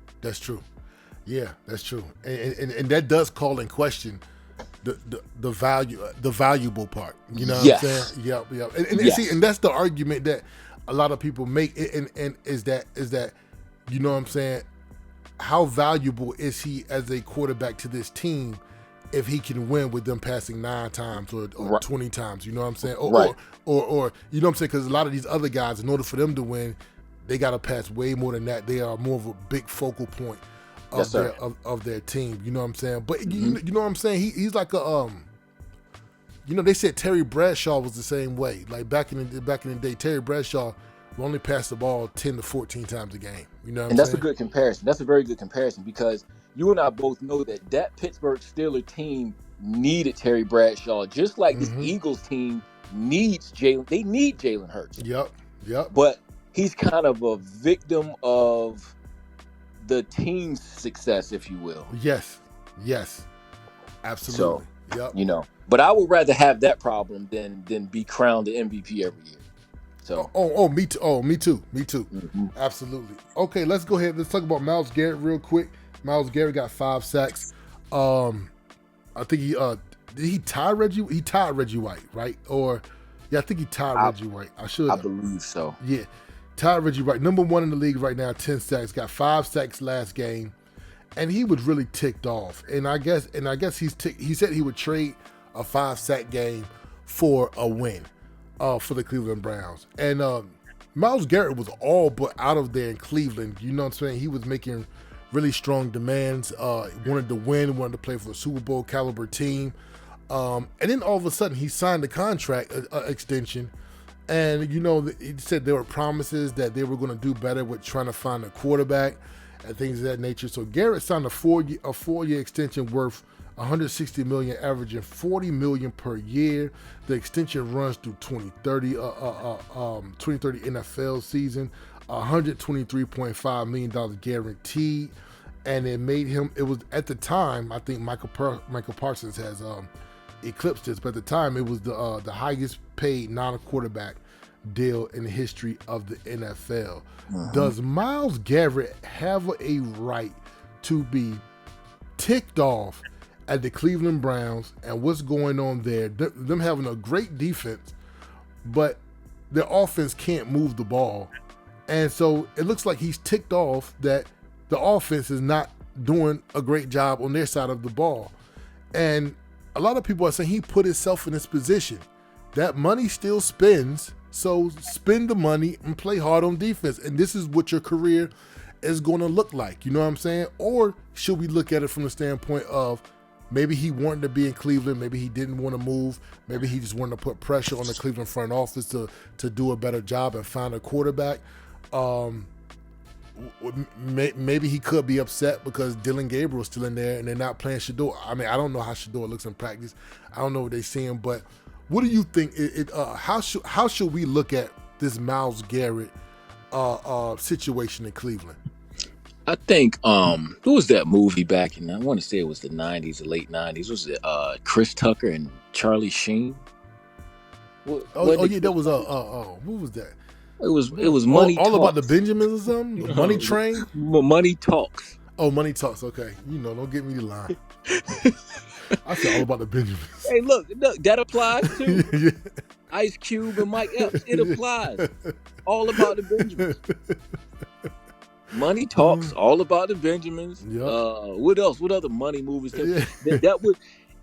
Yeah, that's true. And that does call in question the valuable part. You know what I'm saying? Yes. Yep. And see, Yes. and that's the argument that a lot of people make, and is that you know what I'm saying? How valuable is he as a quarterback to this team if he can win with them passing 9 times or Right. 20 times? You know what I'm saying? Right. Or you know what I'm saying? Because a lot of these other guys, in order for them to win, they got to pass way more than that. They are more of a big focal point of Yes, sir. of their team. You know what I'm saying? But Mm-hmm. you know what I'm saying? He's like a you know, they said Terry Bradshaw was the same way. Like back in the day, Terry Bradshaw only passed the ball 10 to 14 times a game. You know what I'm And that's a saying? good comparison. That's a very good comparison because you and I both know that Pittsburgh Steelers team needed Terry Bradshaw, just like this Mm-hmm. Eagles team needs Jalen. They need Jalen Hurts, Yep. but he's kind of a victim of the team's success, if you will. Yes. So, Absolutely. Yep. but I would rather have that problem than be crowned the MVP every year. So, Me too. Me too. mhm. Absolutely. Okay, let's go ahead. Let's talk about Myles Garrett real quick. Myles Garrett got 5 sacks. I think did he tie Reggie? He tied Reggie White, right? Or yeah, I think he tied Reggie White. I believe so. Yeah, tied Reggie White. Number 1 in the league right now, 10 sacks. Got 5 sacks last game, and he was really ticked off. And I guess he said he would trade a 5-sack game for a win, for the Cleveland Browns. And Myles Garrett was all but out of there in Cleveland. You know what I'm saying? He was making really strong demands. Wanted to win, wanted to play for a Super Bowl caliber team. And then all of a sudden he signed a contract extension. And, you know, he said there were promises that they were going to do better with trying to find a quarterback and things of that nature. So Garrett signed a 4-year extension worth $160 million, averaging $40 million per year. The extension runs through 2030 NFL season. $123.5 million guaranteed, and it made him. It was at the time. I think Michael Parsons has eclipsed this, but at the time it was the highest paid non-quarterback deal in the history of the NFL. Mhm. Does Myles Garrett have a right to be ticked off at the Cleveland Browns and what's going on there? Them having a great defense, but their offense can't move the ball. And so it looks like he's ticked off that the offense is not doing a great job on their side of the ball. And a lot of people are saying he put himself in this position. That money still spends, so spend the money and play hard on defense. And this is what your career is going to look like. You know what I'm saying? Or should we look at it from the standpoint of maybe he wanted to be in Cleveland, maybe he didn't want to move, maybe he just wanted to put pressure on the Cleveland front office to do a better job and find a quarterback. Maybe he could be upset because Dylan Gabriel is still in there and they're not playing Shador. I mean, I don't know how Shador looks in practice. I don't know what they see him, but what do you think? How should we look at this Myles Garrett situation in Cleveland? I think who was that movie back in? I want to say it was the '90s, the late '90s. Was it Chris Tucker and Charlie Sheen? Yeah, that was what was that? It was Money all Talks. About the Benjamins or something? Money Train? Money Talks. Oh, Money Talks. Okay, don't get me the line. I said All About the Benjamins. Hey, look, that applies too. Yeah. Ice Cube and Mike Epps. It applies. All About the Benjamins. Money Talks. All About the Benjamins. Yep. What else? What other money movies? Yeah.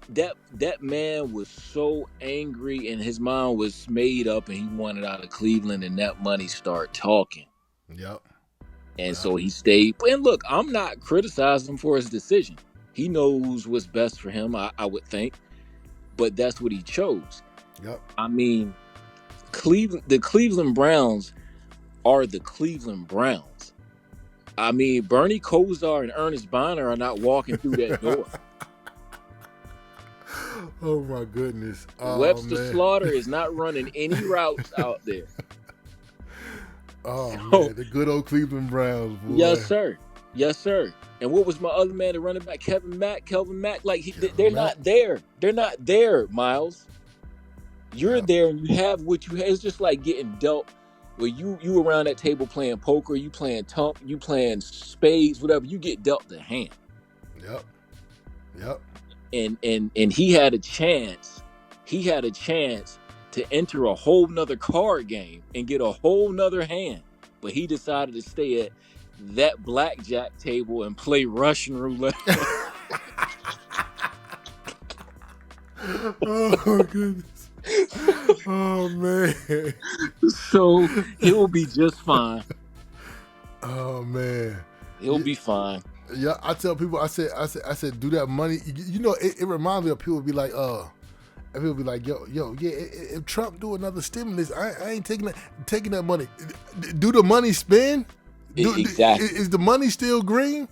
That man was so angry and his mind was made up and he wanted out of Cleveland and that money started talking. Yep. And so he stayed. And look, I'm not criticizing him for his decision. He knows what's best for him, I would think. But that's what he chose. Yep. I mean, the Cleveland Browns are the Cleveland Browns. I mean, Bernie Kosar and Ernest Bonner are not walking through that door. Oh my goodness. Webster man. Slaughter is not running any routes out there. Oh man, the good old Cleveland Browns. Boy. Yes, sir. And what was my other man, the running back, Kelvin Mack? Like they're not there. They're not there, Myles. You're there, and you have what you have. It's just like getting dealt. Where you around that table playing poker, you playing tump, you playing spades, whatever. You get dealt the hand. Yep. and he had a chance. He had a chance to enter a whole nother card game and get a whole nother hand, but he decided to stay at that blackjack table and play Russian roulette. Oh goodness. Oh man. So he'll be just fine. Oh man. He'll be fine. Yeah, I tell people, I said, do that money. You know, it reminds me of people be like, and people be like, yo, yeah, if Trump do another stimulus, I ain't taking that money. Do the money spend? Exactly. Is the money still green?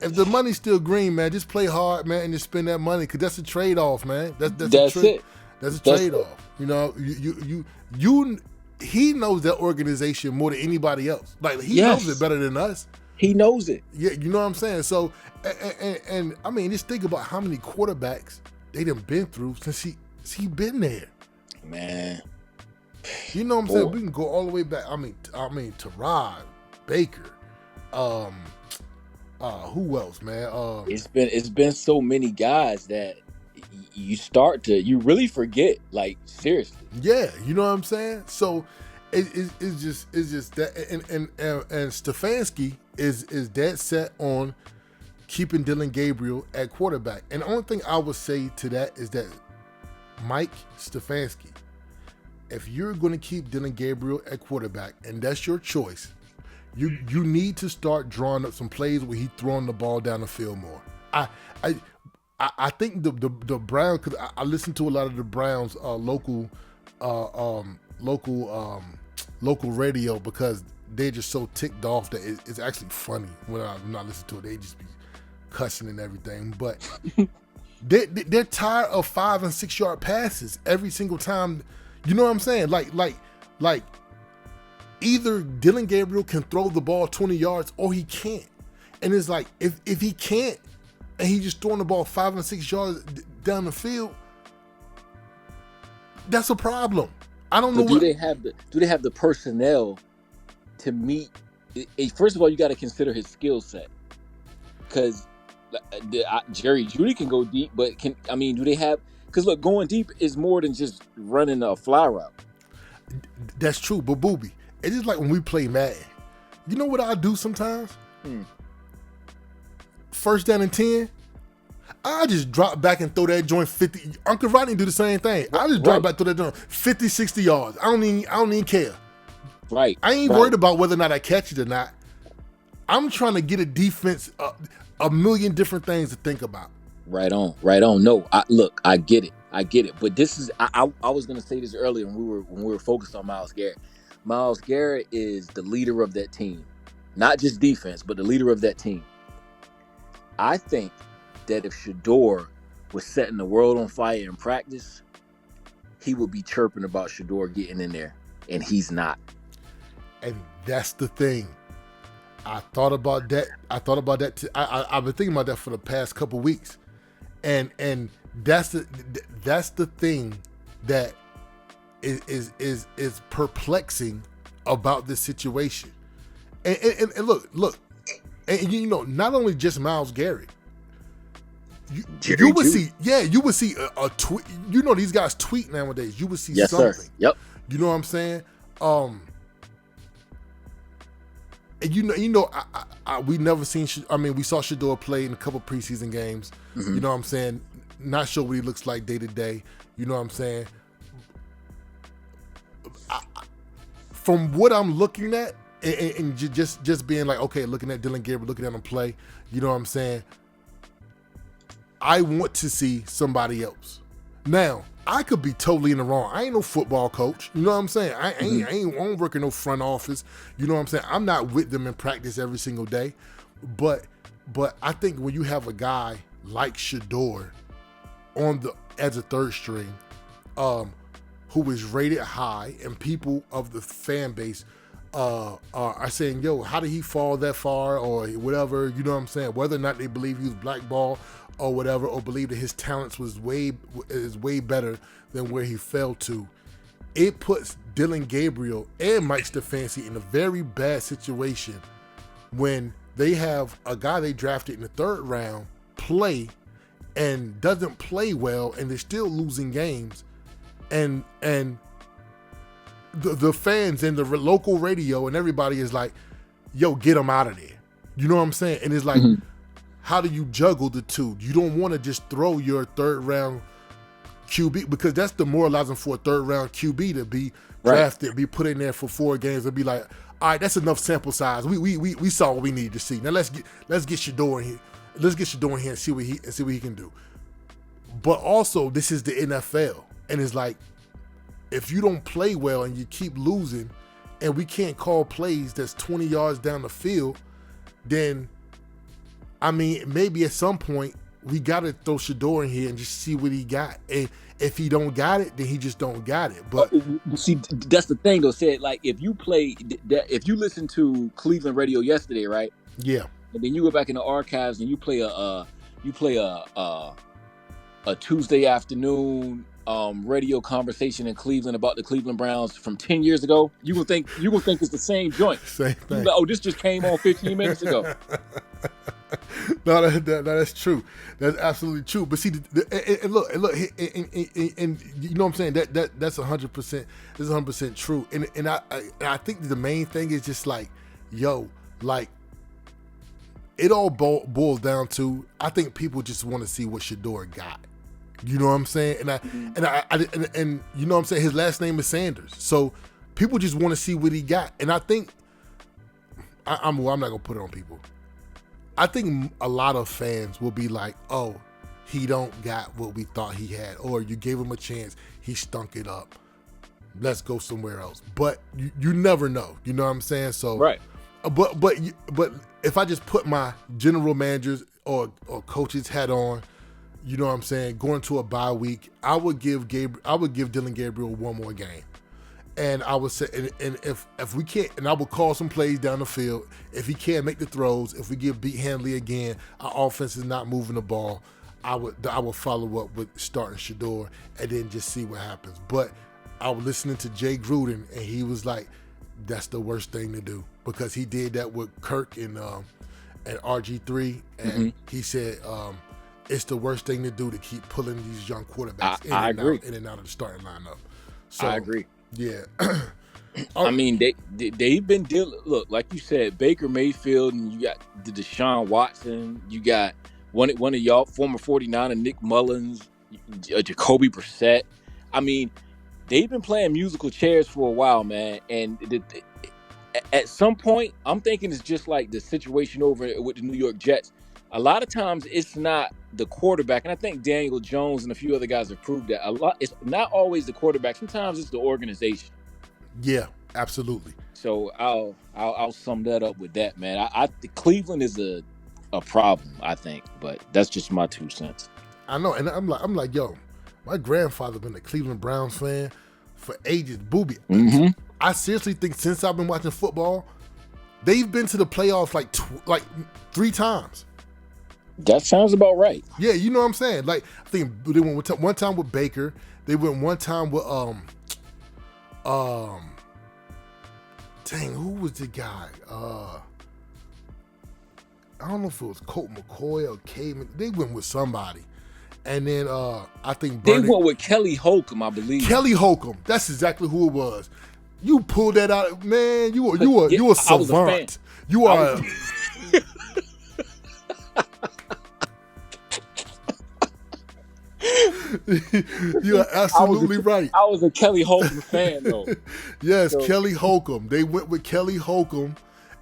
If the money's still green, man, just play hard, man, and just spend that money, because that's a trade-off, man. That's it. That's a trade-off. You know, he knows that organization more than anybody else. Like, he knows it better than us. He knows it. Yeah, you know what I'm saying? So, and I mean, just think about how many quarterbacks they done been through since he been there. Man. You know what I'm saying? We can go all the way back. I mean, Tyrod, Baker, who else, man? It's been so many guys that you really forget, like, seriously. Yeah, you know what I'm saying? So it's just that, and Stefanski is dead set on keeping Dylan Gabriel at quarterback. And the only thing I would say to that is that Mike Stefanski, if you're going to keep Dylan Gabriel at quarterback, and that's your choice, you need to start drawing up some plays where he's throwing the ball down the field more. I think the Browns, because I listen to a lot of the Browns local radio, because they're just so ticked off that it's actually funny when I listen to it. They just be cussing and everything, but they're tired of 5 and 6 yard passes every single time. You know what I'm saying? Like either Dylan Gabriel can throw the ball 20 yards or he can't. And it's like, if he can't, and he's just throwing the ball 5 and 6 yards down the field, that's a problem. I don't know. Do they have the personnel to meet? First of all, you got to consider his skill set, because Jerry Jeudy can go deep, but do they have? Because look, going deep is more than just running a fly route. That's true, but Booby, it's just like when we play Madden. You know what I do sometimes? First down and 10, I just drop back and throw that joint 50. Uncle Rodney do the same thing. I just drop back, throw that joint 50, 60 yards. I don't even care. Right. I ain't worried about whether or not I catch it or not. I'm trying to get a defense a million different things to think about. Right on. No, I get it. But this is I was gonna say this earlier when we were focused on Myles Garrett. Myles Garrett is the leader of that team, not just defense, but the leader of that team. I think that if Shedeur was setting the world on fire in practice, he would be chirping about Shedeur getting in there, and he's not. And that's the thing. I thought about that. I've been thinking about that for the past couple weeks, and that's the thing that is perplexing about this situation. And look. And you know, not only just Myles Garrett, you would see a tweet. You know, these guys tweet nowadays. You would see something. Sir. Yep. You know what I'm saying? And you know, we never seen. We saw Shedeur play in a couple preseason games. Mm-hmm. You know what I'm saying? Not sure what he looks like day to day. You know what I'm saying? From what I'm looking at. And just being like, okay, looking at Dylan Gabriel, looking at him play, you know what I'm saying? I want to see somebody else. Now, I could be totally in the wrong. I ain't no football coach. You know what I'm saying? I ain't working no front office. You know what I'm saying? I'm not with them in practice every single day. But I think when you have a guy like Shedeur as a third string, who is rated high, and people of the fan base are saying, yo, how did he fall that far, or whatever, you know what I'm saying? Whether or not they believe he was blackballed or whatever, or believe that his talents is way better than where he fell to, it puts Dylan Gabriel and Mike Stefanski in a very bad situation when they have a guy they drafted in the 3rd round play and doesn't play well, and they're still losing games, and the fans and the local radio and everybody is like, yo, get him out of there. You know what I'm saying? And it's like, how do you juggle the two? You don't want to just throw your third round QB, because that's demoralizing for a third round QB to be drafted, be put in there for 4 games and be like, all right, that's enough sample size. We saw what we needed to see. Now let's get Shador in here. Let's get Shador in here and see what he can do. But also, this is the NFL, and it's like, if you don't play well and you keep losing, and we can't call plays that's 20 yards down the field, then, I mean, maybe at some point we got to throw Shador in here and just see what he got. And if he don't got it, then he just don't got it. But see, that's the thing though. Said like, if you listen to Cleveland radio yesterday, right? Yeah. And then you go back in the archives and you play a Tuesday afternoon radio conversation in Cleveland about the Cleveland Browns from 10 years ago, you gonna think it's the same joint. Same thing. Like, oh, this just came on 15 minutes ago. No, that's true. That's absolutely true. But see, and look, and you know what I'm saying? That's 100%. That's 100% true. And I think the main thing is just like, yo, like, it all boils down to, I think people just want to see what Shador got. You know what I'm saying? And you know what I'm saying? His last name is Sanders. So people just want to see what he got. And I think, I'm not going to put it on people. I think a lot of fans will be like, oh, he don't got what we thought he had. Or you gave him a chance, he stunk it up. Let's go somewhere else. But you never know. You know what I'm saying? So, right. But if I just put my general managers or coaches hat on, you know what I'm saying, going to a bye week, I would give Dylan Gabriel one more game. And I would say, and if we can't, and I would call some plays down the field. If he can't make the throws, if we get beat handily again, our offense is not moving the ball, I would follow up with starting Shador and then just see what happens. But I was listening to Jay Gruden, and he was like, that's the worst thing to do, because he did that with Kirk and RG3, and he said it's the worst thing to do to keep pulling these young quarterbacks in and out of the starting lineup. So I agree. Yeah. I mean, they've been dealing. Look, like you said, Baker Mayfield, and you got the Deshaun Watson. You got one of y'all former 49er, Nick Mullins, Jacoby Brissett. I mean, they've been playing musical chairs for a while, man. And at some point, I'm thinking it's just like the situation over with the New York Jets. A lot of times, it's not the quarterback, and I think Daniel Jones and a few other guys have proved that. It's not always the quarterback. Sometimes it's the organization. Yeah, absolutely. So I'll sum that up with that, man. I Cleveland is a problem, I think, but that's just my 2 cents. I know, and I'm like, yo, my grandfather been a Cleveland Browns fan for ages, booby. I seriously think since I've been watching football, they've been to the playoffs like 3 times. That sounds about right. Yeah, you know what I'm saying? Like, I think they went one time with Baker. They went one time with dang, who was the guy? I don't know if it was Colt McCoy or Caveman. They went with somebody. And then I think they went with Kelly Holcomb, I believe. Kelly Holcomb. That's exactly who it was. You pulled that out, man. You a savant. You are. You are absolutely right. I was a Kelly Holcomb fan, though. Yes, so, Kelly Holcomb. They went with Kelly Holcomb.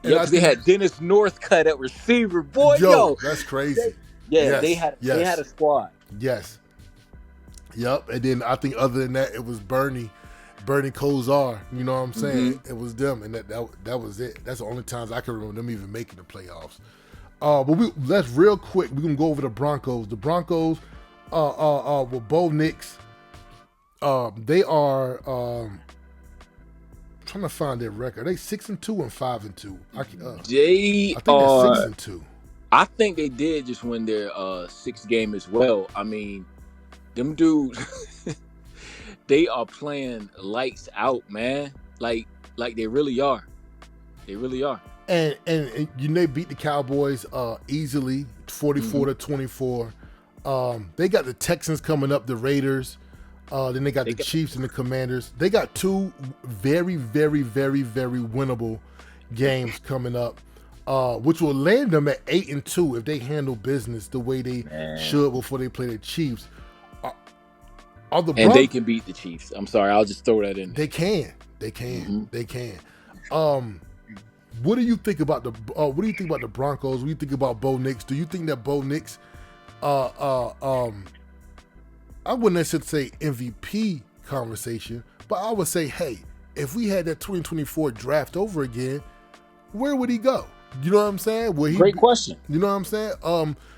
Yeah, they had Dennis Northcutt at receiver. Boy, yo, that's crazy. They had a squad. Yes. Yep. And then I think other than that, it was Bernie Kosar. You know what I'm saying? It was them, and that was it. That's the only times I can remember them even making the playoffs. But let's real quick. We're gonna go over the Broncos. The Broncos. With Bo Nix, they are trying to find their record. They 6-2 and 5-2. I think they're 6-2. I think they did just win their 6th game as well. I mean, them dudes, they are playing lights out, man. Like they really are. They really are. And they beat the Cowboys easily, 44-24. They got the Texans coming up, the Raiders. Then they got They the got, Chiefs and the Commanders. They got two very, very, very, very winnable games coming up, which will land them at 8-2 if they handle business the way they should before they play the Chiefs. Are the and they can beat the Chiefs. I'm sorry, I'll just throw that in. They can. What do you think about the Broncos? What do you think about Bo Nix? Do you think that Bo Nix, I wouldn't necessarily say MVP conversation, but I would say, hey, if we had that 2024 draft over again, where would he go? You know what I'm saying? Great question. You know what I'm saying?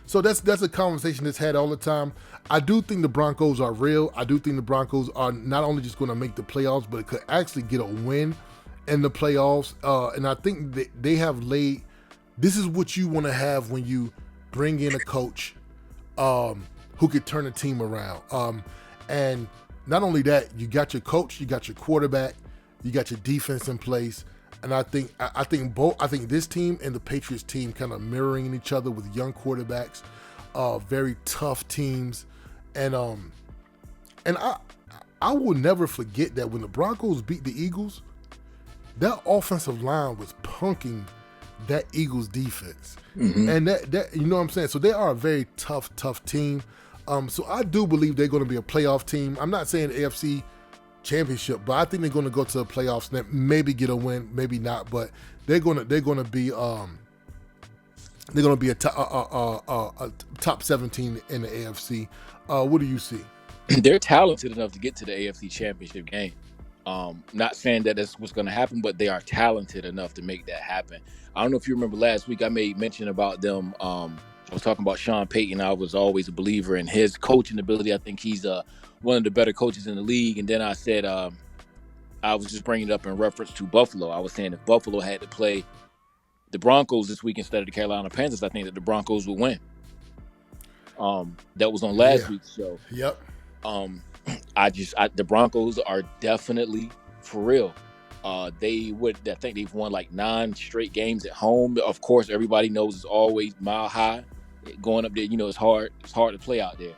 So that's a conversation that's had all the time. I do think the Broncos are real. I do think the Broncos are not only just going to make the playoffs, but it could actually get a win in the playoffs. And I think they have laid. This is what you want to have when you bring in a coach who could turn a team around. And not only that, you got your coach, you got your quarterback, you got your defense in place. And I think this team and the Patriots team kind of mirroring each other with young quarterbacks, very tough teams, and I will never forget that when the Broncos beat the Eagles, that offensive line was punking that Eagles defense, and that you know what I'm saying. So they are a very tough team. So I do believe they're going to be a playoff team. I'm not saying AFC championship, but I think they're going to go to the playoffs and maybe get a win, maybe not, but they're going to be a top 17 in the AFC. What do you see? They're talented enough to get to the AFC championship game. Not saying that that's what's going to happen, but they are talented enough to make that happen. I don't know if you remember last week I made mention about them. I was talking about Sean Payton. I was always a believer in his coaching ability. I think he's one of the better coaches in the league. And then I said I was just bringing it up in reference to Buffalo. I was saying if Buffalo had to play the Broncos this week instead of the Carolina Panthers, I think that the Broncos would win. That was on last week's show. Yep. The Broncos are definitely for real. I think they've won like 9 straight games at home. Of course, everybody knows it's always mile high going up there. You know, it's hard to play out there,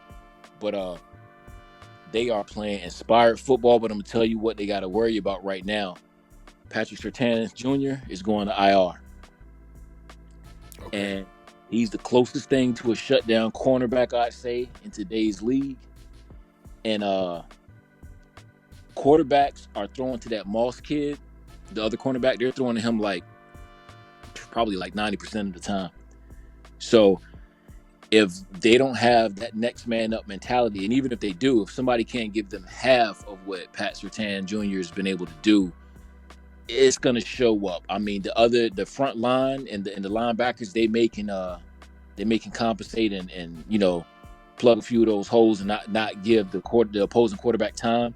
but they are playing inspired football. But I'm gonna tell you what they got to worry about right now. Patrick Surtain Jr. is going to IR. Okay. And he's the closest thing to a shutdown cornerback, I'd say, in today's league. And quarterbacks are throwing to that Moss kid, the other cornerback. They're throwing to him probably 90% of the time. So if they don't have that next man up mentality, and even if they do, if somebody can't give them half of what Pat Surtain Jr. has been able to do, it's gonna show up. I mean, the front line and the linebackers, they can compensate and you know, plug a few of those holes and not give the opposing quarterback time.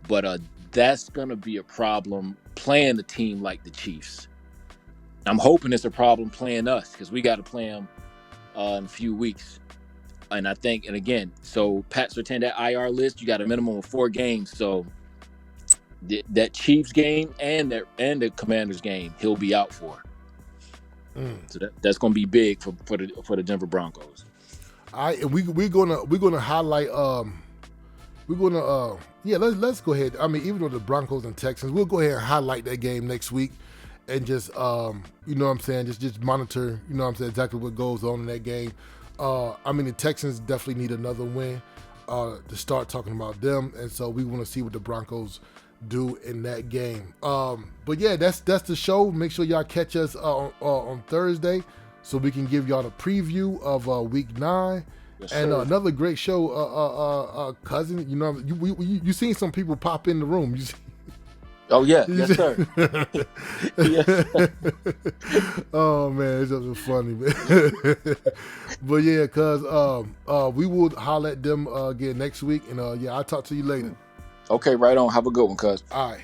But that's gonna be a problem playing the team like the Chiefs. I'm hoping it's a problem playing us because we got to play them in a few weeks. And I think, and again, so Pat Surtain, that IR list, you got a minimum of 4 games. So that Chiefs game and the Commanders game, he'll be out for. So that's going to be big for the Denver Broncos. We're gonna highlight. Let's go ahead. I mean, even though the Broncos and Texans, we'll go ahead and highlight that game next week, and just you know what I'm saying, just monitor, you know what I'm saying, exactly what goes on in that game. I mean, the Texans definitely need another win to start talking about them, and so we want to see what the Broncos do in that game. But yeah, that's the show. Make sure y'all catch us on Thursday so we can give y'all the preview of week 9. Yes, and another great show, cousin. You know, you seen some people pop in the room. You see? Oh yeah, yes sir. Yes, sir. Oh man, it's just funny, man. But yeah, cuz we will holler at them again next week, and I'll talk to you later. Okay, right on. Have a good one, cuz. All right.